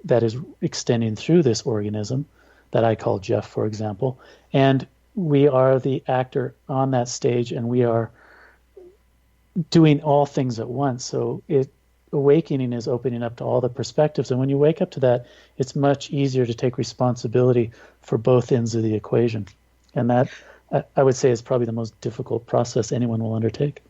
that is extending through this organism that I call Jeff, for example. And we are the actor on that stage, and we are doing all things at once. So awakening is opening up to all the perspectives. And when you wake up to that, it's much easier to take responsibility for both ends of the equation. And that, I would say, is probably the most difficult process anyone will undertake.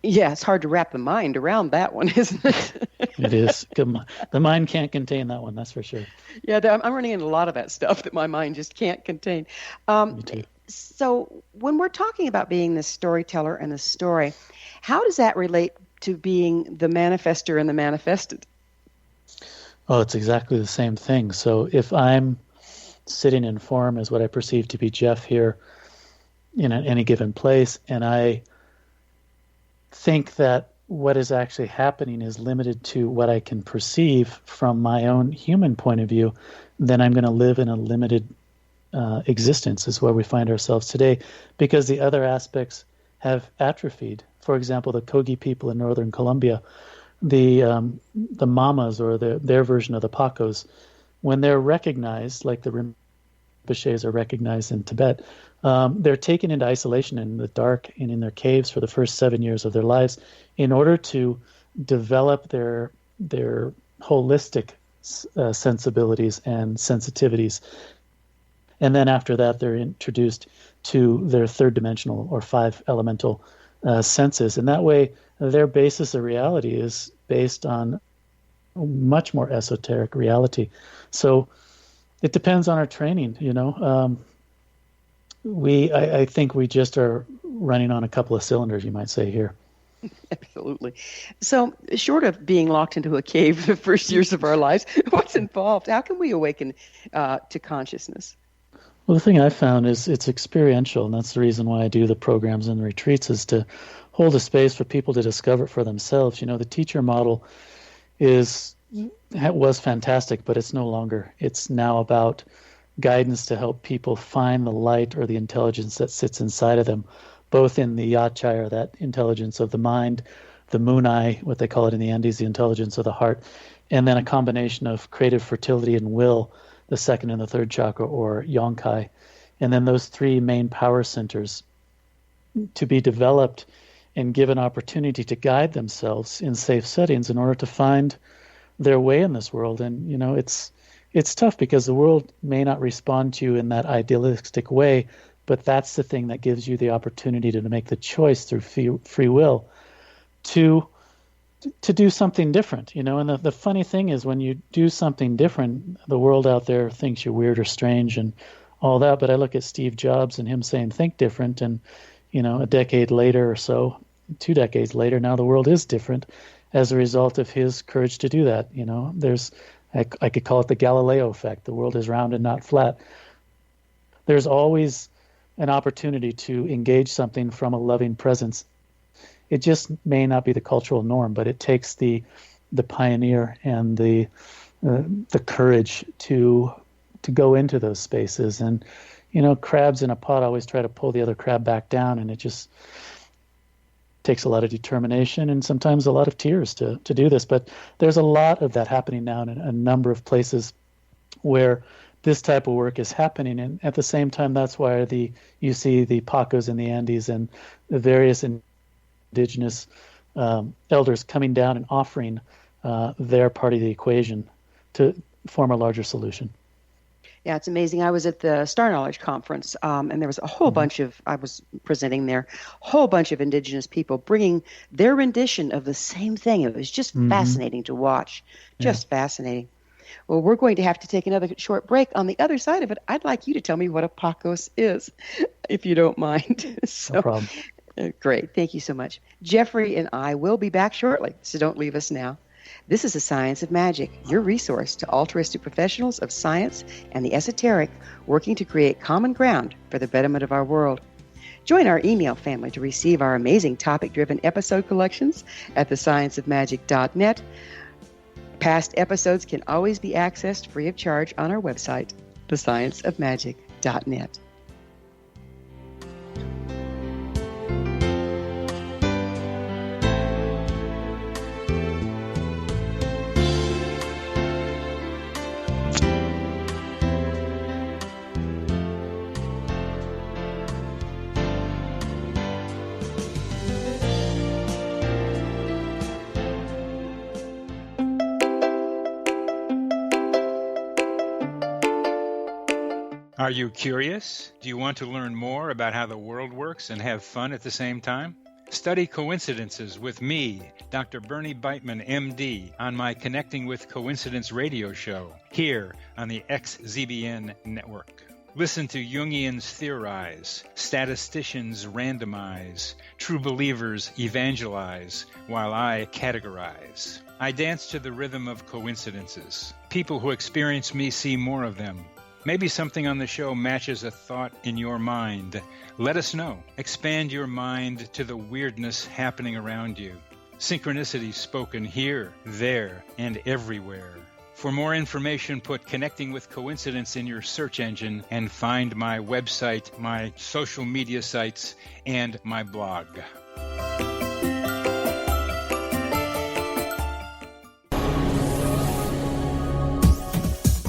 Yeah, it's hard to wrap the mind around that one, isn't it? It is. The mind can't contain that one, that's for sure. Yeah, I'm running into a lot of that stuff that my mind just can't contain. Me too. So when we're talking about being the storyteller and the story, how does that relate to being the manifester and the manifested? Oh, it's exactly the same thing. So if I'm sitting in form as what I perceive to be Jeff here in any given place, and I think that what is actually happening is limited to what I can perceive from my own human point of view, then I'm going to live in a limited existence, is where we find ourselves today, because the other aspects have atrophied. For example, the Kogi people in northern Colombia, the Mamas, or their version of the Paqos, when they're recognized, like the Rinpoches are recognized in Tibet, they're taken into isolation in the dark and in their caves for the first 7 years of their lives in order to develop their holistic sensibilities and sensitivities. And then after that, they're introduced to their third dimensional or 5 elemental senses. And that way, their basis of reality is based on much more esoteric reality. So it depends on our training, I think we just are running on a couple of cylinders, you might say, here. Absolutely. So, short of being locked into a cave the first years of our lives, what's involved? How can we awaken to consciousness? Well, the thing I've found is it's experiential, and that's the reason why I do the programs and the retreats, is to hold a space for people to discover it for themselves. The teacher model was fantastic, but it's no longer. It's now about guidance to help people find the light or the intelligence that sits inside of them, both in the yachai, or that intelligence of the mind, the moon eye, what they call it in the Andes, the intelligence of the heart, and then a combination of creative fertility and will, the second and the third chakra, or yonkai, and then those 3 main power centers to be developed and given opportunity to guide themselves in safe settings in order to find their way in this world. And it's tough because the world may not respond to you in that idealistic way, but that's the thing that gives you the opportunity to make the choice through free will to do something different, And the funny thing is, when you do something different, the world out there thinks you're weird or strange and all that. But I look at Steve Jobs and him saying, think different. And, a decade later or so, 2 decades later, now the world is different as a result of his courage to do that. I could call it the Galileo effect. The world is round and not flat. There's always an opportunity to engage something from a loving presence. It just may not be the cultural norm, but it takes the pioneer and the courage to go into those spaces. And crabs in a pot always try to pull the other crab back down, and it just takes a lot of determination and sometimes a lot of tears to do this. But there's a lot of that happening now in a number of places where this type of work is happening. And at the same time, that's why you see the Paqos in the Andes and the various indigenous elders coming down and offering their part of the equation to form a larger solution. Yeah, it's amazing. I was at the Star Knowledge Conference, and there was a whole bunch of, I was presenting there, a whole bunch of indigenous people bringing their rendition of the same thing. It was just fascinating to watch, just fascinating. Well, we're going to have to take another short break. On the other side of it, I'd like you to tell me what a Paqos is, if you don't mind. No problem. Great. Thank you so much. Jeffrey and I will be back shortly, so don't leave us now. This is the Science of Magic, your resource to altruistic professionals of science and the esoteric working to create common ground for the betterment of our world. Join our email family to receive our amazing topic-driven episode collections at thescienceofmagic.net. Past episodes can always be accessed free of charge on our website, thescienceofmagic.net. Are you curious? Do you want to learn more about how the world works and have fun at the same time? Study coincidences with me, Dr. Bernie Beitman, MD, on my Connecting with Coincidence radio show here on the XZBN network. Listen to Jungians theorize, statisticians randomize, true believers evangelize, while I categorize. I dance to the rhythm of coincidences. People who experience me see more of them. Maybe something on the show matches a thought in your mind. Let us know. Expand your mind to the weirdness happening around you. Synchronicity spoken here, there, and everywhere. For more information, put Connecting with Coincidence in your search engine and find my website, my social media sites, and my blog.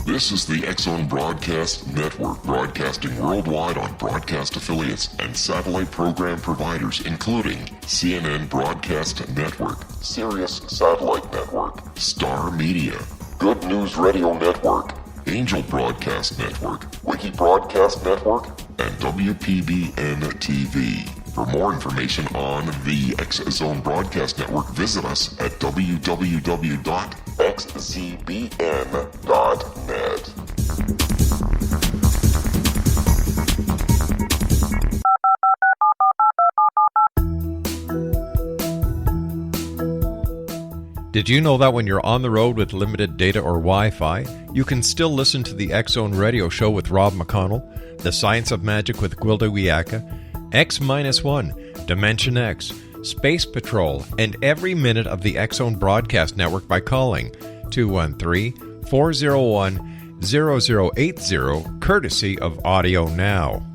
This is the X-Zone Broadcast Network, broadcasting worldwide on broadcast affiliates and satellite program providers, including CNN Broadcast Network, Sirius Satellite Network, Star Media, Good News Radio Network, Angel Broadcast Network, Wiki Broadcast Network, and WPBN TV. For more information on the X Zone Broadcast Network, visit us at www.xzbn.net. Did you know that when you're on the road with limited data or Wi-Fi, you can still listen to the X Zone Radio Show with Rob McConnell, The Science of Magic with Gwilda Wiyaka, X-1, Dimension X, Space Patrol, and every minute of the X Zone Broadcast Network by calling 213-401-0080, courtesy of Audio Now.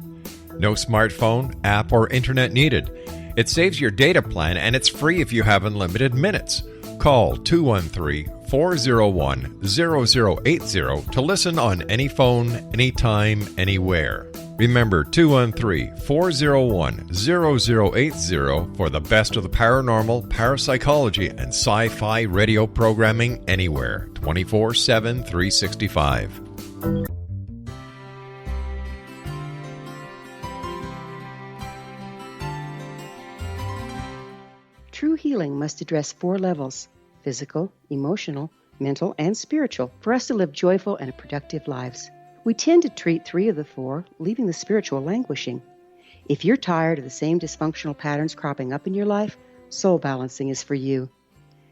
No smartphone, app, or internet needed. It saves your data plan, and it's free if you have unlimited minutes. Call 213-401-0080 to listen on any phone, anytime, anywhere. Remember 213-401-0080 for the best of the paranormal, parapsychology, and sci-fi radio programming anywhere, 24/7, 365. True healing must address 4 levels: physical, emotional, mental, and spiritual, for us to live joyful and productive lives. We tend to treat 3 of the 4, leaving the spiritual languishing. If you're tired of the same dysfunctional patterns cropping up in your life, Soul Balancing is for you.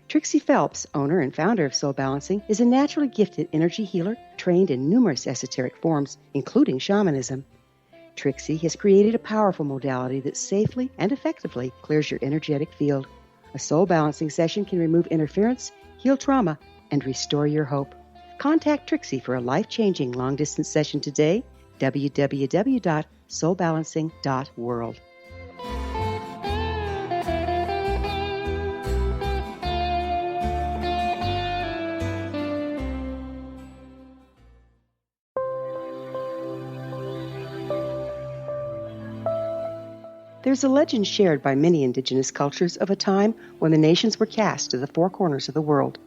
Trixie Phelps, owner and founder of Soul Balancing, is a naturally gifted energy healer trained in numerous esoteric forms, including shamanism. Trixie has created a powerful modality that safely and effectively clears your energetic field. A soul balancing session can remove interference, heal trauma, and restore your hope. Contact Trixie for a life-changing long-distance session today, www.soulbalancing.world. There's a legend shared by many indigenous cultures of a time when the nations were cast to the 4 corners of the world.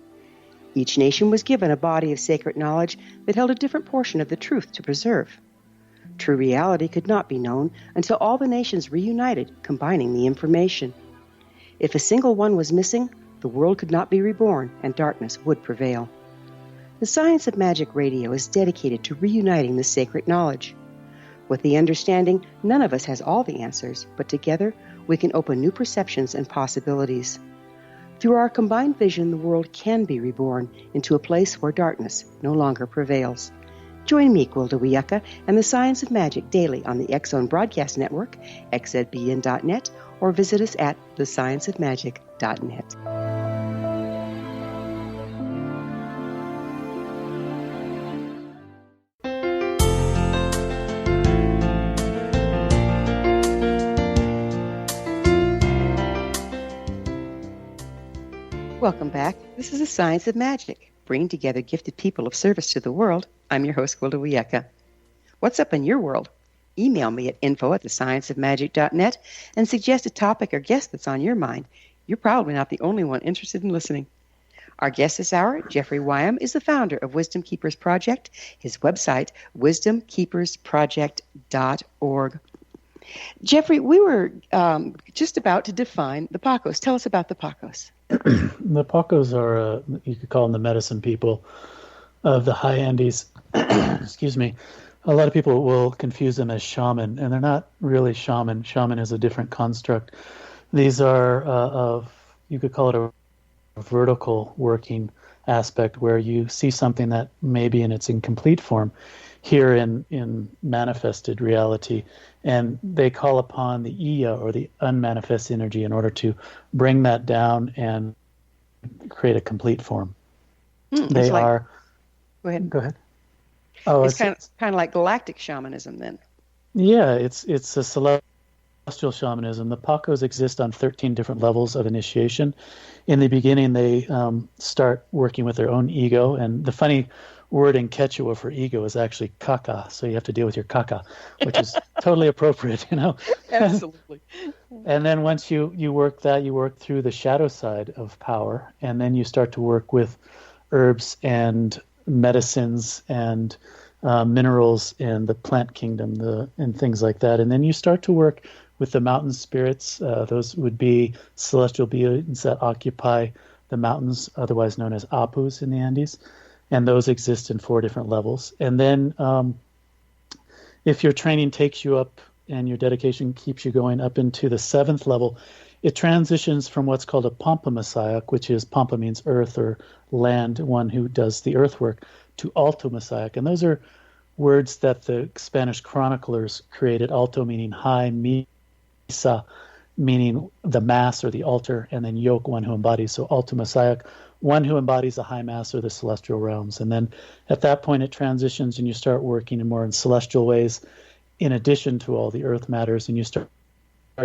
Each nation was given a body of sacred knowledge that held a different portion of the truth to preserve. True reality could not be known until all the nations reunited, combining the information. If a single one was missing, the world could not be reborn and darkness would prevail. The Science of Magic Radio is dedicated to reuniting the sacred knowledge. With the understanding, none of us has all the answers, but together we can open new perceptions and possibilities. Through our combined vision, the world can be reborn into a place where darkness no longer prevails. Join me, Gwilda Wiyaka, and the Science of Magic daily on the X Zone Broadcast Network, xzbn.net, or visit us at thescienceofmagic.net. Welcome back. This is the Science of Magic, bringing together gifted people of service to the world. I'm your host, Gwilda Wiyaka. What's up in your world? Email me at info@thescienceofmagic.net and suggest a topic or guest that's on your mind. You're probably not the only one interested in listening. Our guest this hour, Jeffery Wium, is the founder of Wisdomkeepers Project. His website, wisdomkeepersproject.org. Jeffery, we were just about to define the Paqos. Tell us about the Paqos. The Paqos are, you could call them the medicine people of the high Andes. Excuse me. A lot of people will confuse them as shaman, and they're not really shaman. Shaman is a different construct. These are, you could call it a vertical working aspect where you see something that may be in its incomplete form here in manifested reality, and they call upon the Iya, or the unmanifest energy, in order to bring that down and create a complete form. They are. Go ahead. Go ahead. Oh, it's kind of like galactic shamanism, then. Yeah, it's a celestial shamanism. The Paqos exist on 13 different levels of initiation. In the beginning, they start working with their own ego, and the funny word in Quechua for ego is actually caca, so you have to deal with your caca, which is totally appropriate, you know. Absolutely. And then once you work that, you work through the shadow side of power, and then you start to work with herbs and medicines and minerals and the plant kingdom and things like that. And then you start to work with the mountain spirits. Those would be celestial beings that occupy the mountains, otherwise known as Apus in the Andes. And those exist in 4 different levels. And then if your training takes you up and your dedication keeps you going up into the 7th level, it transitions from what's called a Pampa Messiah, which is Pampa means earth or land, one who does the earthwork, to Alto Messiah. And those are words that the Spanish chroniclers created, alto meaning high, misa meaning the mass or the altar, and then yoke, one who embodies. So Alto Messiah, one who embodies the high mass or the celestial realms. And then at that point it transitions and you start working in celestial ways in addition to all the earth matters, and you start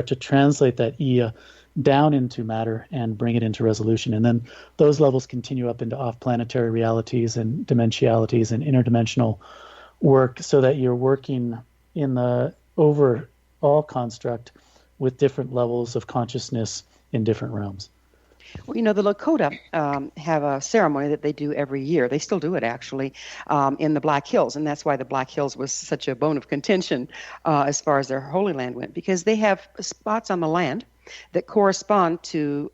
to translate that Iya down into matter and bring it into resolution. And then those levels continue up into off-planetary realities and dimensionalities and interdimensional work, so that you're working in the overall construct with different levels of consciousness in different realms. Well, the Lakota have a ceremony that they do every year. They still do it, actually, in the Black Hills. And that's why the Black Hills was such a bone of contention as far as their Holy Land went, because they have spots on the land that correspond to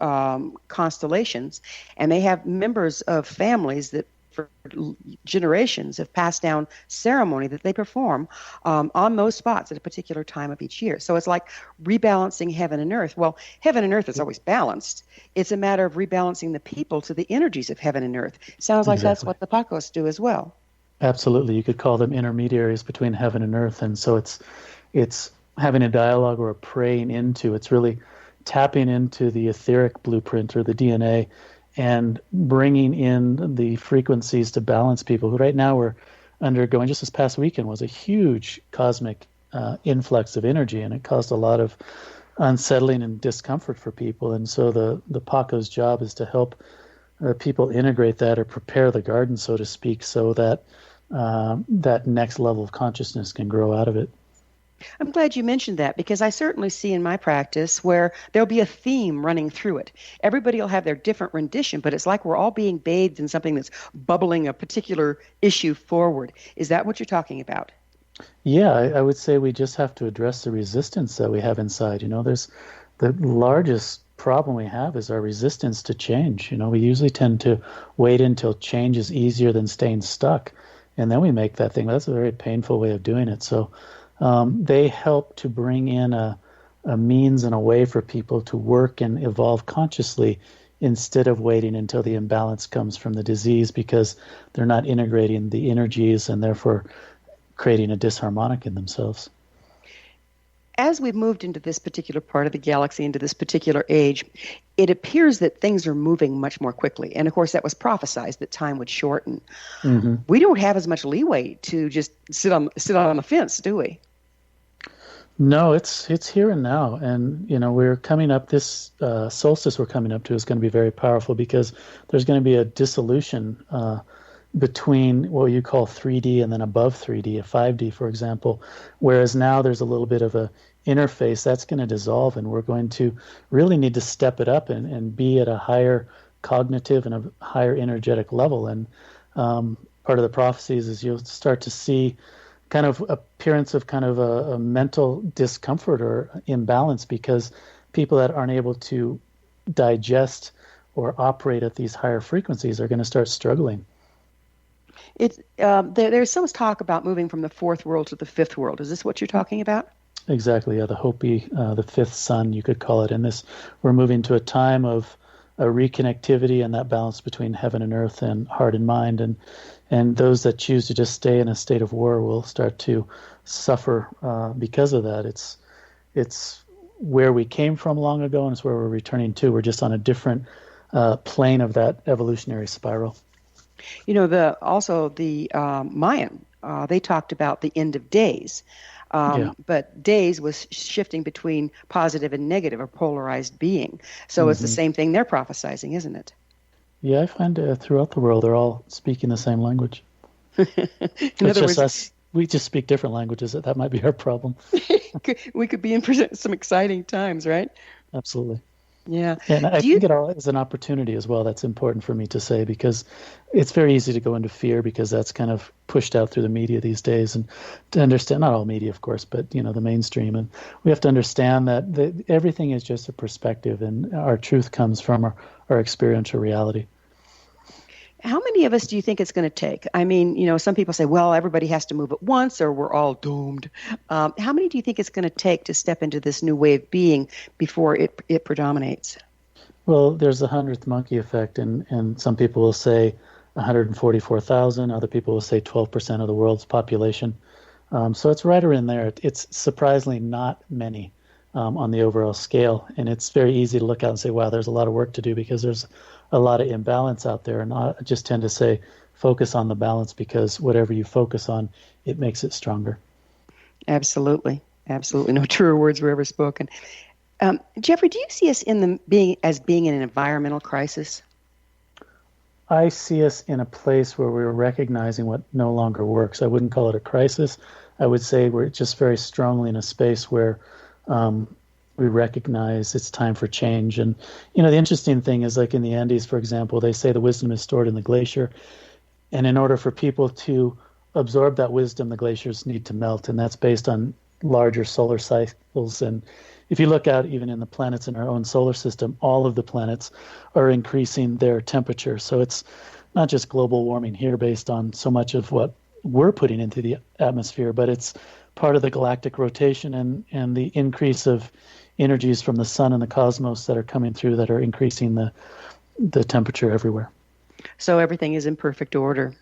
constellations. And they have members of families that for generations have passed down ceremony that they perform on those spots at a particular time of each year. So it's like rebalancing heaven and earth. Well, heaven and earth is always balanced. It's a matter of rebalancing the people to the energies of heaven and earth. Sounds like That's what the Paqos do as well. Absolutely. You could call them intermediaries between heaven and earth. And so it's having a dialogue or a praying into, it's really tapping into the etheric blueprint or the DNA and bringing in the frequencies to balance people who right now we're undergoing. Just this past weekend was a huge cosmic influx of energy, and it caused a lot of unsettling and discomfort for people. And so the Paqo's job is to help people integrate that or prepare the garden, so to speak, so that that next level of consciousness can grow out of it. I'm glad you mentioned that, because I certainly see in my practice where there'll be a theme running through it. Everybody will have their different rendition, but it's like we're all being bathed in something that's bubbling a particular issue forward. Is that what you're talking about? Yeah, I would say we just have to address the resistance that we have inside. There's the largest problem we have is our resistance to change. We usually tend to wait until change is easier than staying stuck, and then we make that thing. That's a very painful way of doing it. So they help to bring in a means and a way for people to work and evolve consciously instead of waiting until the imbalance comes from the disease, because they're not integrating the energies and therefore creating a disharmonic in themselves. As we've moved into this particular part of the galaxy, into this particular age, it appears that things are moving much more quickly. And of course, that was prophesized that time would shorten. Mm-hmm. We don't have as much leeway to just sit on the fence, do we? No, it's here and now. And, we're coming up, this solstice we're coming up to is going to be very powerful, because there's going to be a dissolution between what you call 3D and then above 3D, a 5D, for example, whereas now there's a little bit of a interface that's going to dissolve, and we're going to really need to step it up and be at a higher cognitive and a higher energetic level. And part of the prophecies is you'll start to see kind of appearance of kind of a mental discomfort or imbalance, because people that aren't able to digest or operate at these higher frequencies are going to start struggling. There's so much talk about moving from the 4th world to the 5th world. Is this what you're talking about? Exactly. Yeah, the Hopi, the 5th sun, you could call it. And we're moving to a time of a reconnectivity and that balance between heaven and earth and heart and mind. And those that choose to just stay in a state of war will start to suffer because of that. It's where we came from long ago, and it's where we're returning to. We're just on a different plane of that evolutionary spiral. Also the Mayan, they talked about the end of days. But days was shifting between positive and negative, or polarized being. So It's the same thing they're prophesizing, isn't it? Yeah, I find throughout the world they're all speaking the same language. In other words, we just speak different languages. That might be our problem. We could be in some exciting times, right? Absolutely. Yeah. And I think it all is an opportunity as well. That's important for me to say, because it's very easy to go into fear, because that's kind of pushed out through the media these days. And to understand, not all media, of course, but, the mainstream. And we have to understand that everything is just a perspective, and our truth comes from our experiential reality. How many of us do you think it's going to take? I mean, some people say, well, everybody has to move at once or we're all doomed. How many do you think it's going to take to step into this new way of being before it predominates? Well, there's the 100th monkey effect, and some people will say 144,000. Other people will say 12% of the world's population. So it's right around there. It's surprisingly not many on the overall scale. And it's very easy to look out and say, wow, there's a lot of work to do, because there's a lot of imbalance out there. And I just tend to say, focus on the balance, because whatever you focus on, it makes it stronger. Absolutely. Absolutely. No truer words were ever spoken. Jeffrey, do you see us being in an environmental crisis? I see us in a place where we're recognizing what no longer works. I wouldn't call it a crisis. I would say we're just very strongly in a space where we recognize it's time for change. And, the interesting thing is, like in the Andes, for example, they say the wisdom is stored in the glacier. And in order for people to absorb that wisdom, the glaciers need to melt. And that's based on larger solar cycles. And if you look out even in the planets in our own solar system, all of the planets are increasing their temperature. So it's not just global warming here based on so much of what we're putting into the atmosphere, but it's part of the galactic rotation and the increase of energies from the sun and the cosmos that are coming through that are increasing the temperature everywhere. So everything is in perfect order.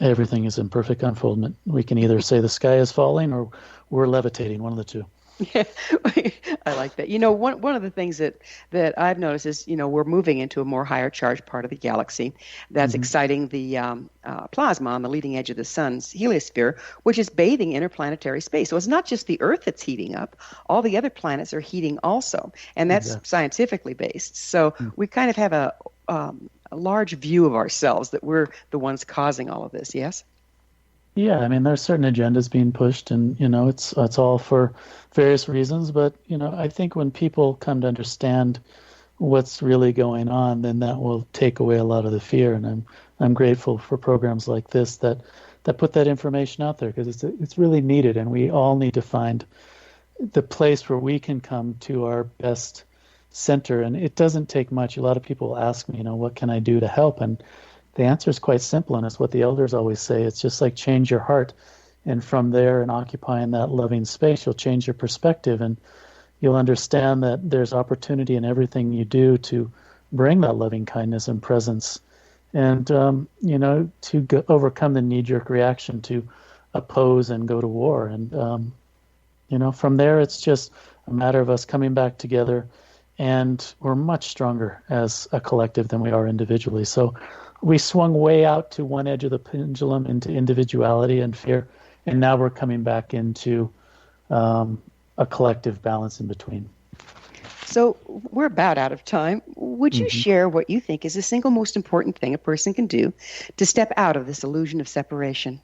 Everything is in perfect unfoldment. We can either say the sky is falling or we're levitating, one of the two. Yeah, I like that. One of the things that I've noticed is, we're moving into a more higher charged part of the galaxy. That's exciting the plasma on the leading edge of the sun's heliosphere, which is bathing interplanetary space. So it's not just the Earth that's heating up. All the other planets are heating also. And that's scientifically based. So we kind of have a large view of ourselves that we're the ones causing all of this, yes? Yeah, I mean, there's certain agendas being pushed, and, it's all for various reasons. But, I think when people come to understand what's really going on, then that will take away a lot of the fear. And I'm grateful for programs like this that put that information out there, because it's really needed. And we all need to find the place where we can come to our best center. And it doesn't take much. A lot of people ask me, what can I do to help? And the answer is quite simple, and it's what the elders always say. It's just like change your heart. And from there, and occupying that loving space, you'll change your perspective, and you'll understand that there's opportunity in everything you do to bring that loving kindness and presence. And, to overcome the knee-jerk reaction to oppose and go to war. And, from there, it's just a matter of us coming back together, and we're much stronger as a collective than we are individually. So we swung way out to one edge of the pendulum into individuality and fear, and now we're coming back into a collective balance in between. So we're about out of time. Would you share what you think is the single most important thing a person can do to step out of this illusion of separation?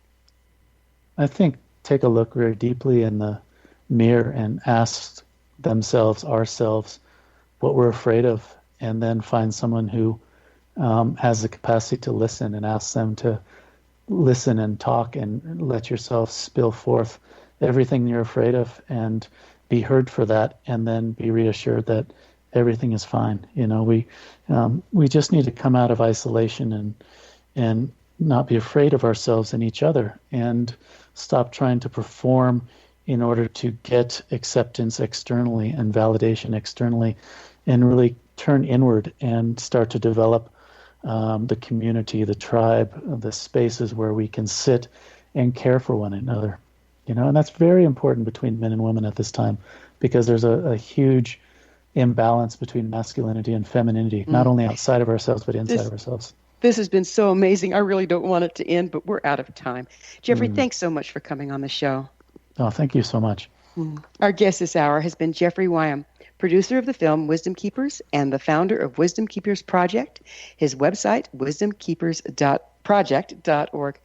I think take a look very deeply in the mirror and ask ourselves, what we're afraid of, and then find someone who has the capacity to listen, and ask them to listen and talk and let yourself spill forth everything you're afraid of, and be heard for that, and then be reassured that everything is fine. We just need to come out of isolation and not be afraid of ourselves and each other, and stop trying to perform in order to get acceptance externally and validation externally, and really turn inward and start to develop the community, the tribe, the spaces where we can sit and care for one another. And that's very important between men and women at this time, because there's a huge imbalance between masculinity and femininity, not only outside of ourselves, but inside of ourselves. This has been so amazing. I really don't want it to end, but we're out of time. Jeffrey, thanks so much for coming on the show. Oh, thank you so much. Our guest this hour has been Jeffery Wium, producer of the film Wisdom Keepers and the founder of Wisdom Keepers Project. His website, wisdomkeepers.project.org.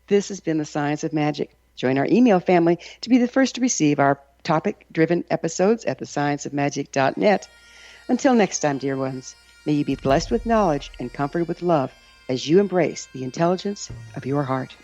This has been The Science of Magic. Join our email family to be the first to receive our topic-driven episodes at thescienceofmagic.net. Until next time, dear ones, may you be blessed with knowledge and comforted with love as you embrace the intelligence of your heart.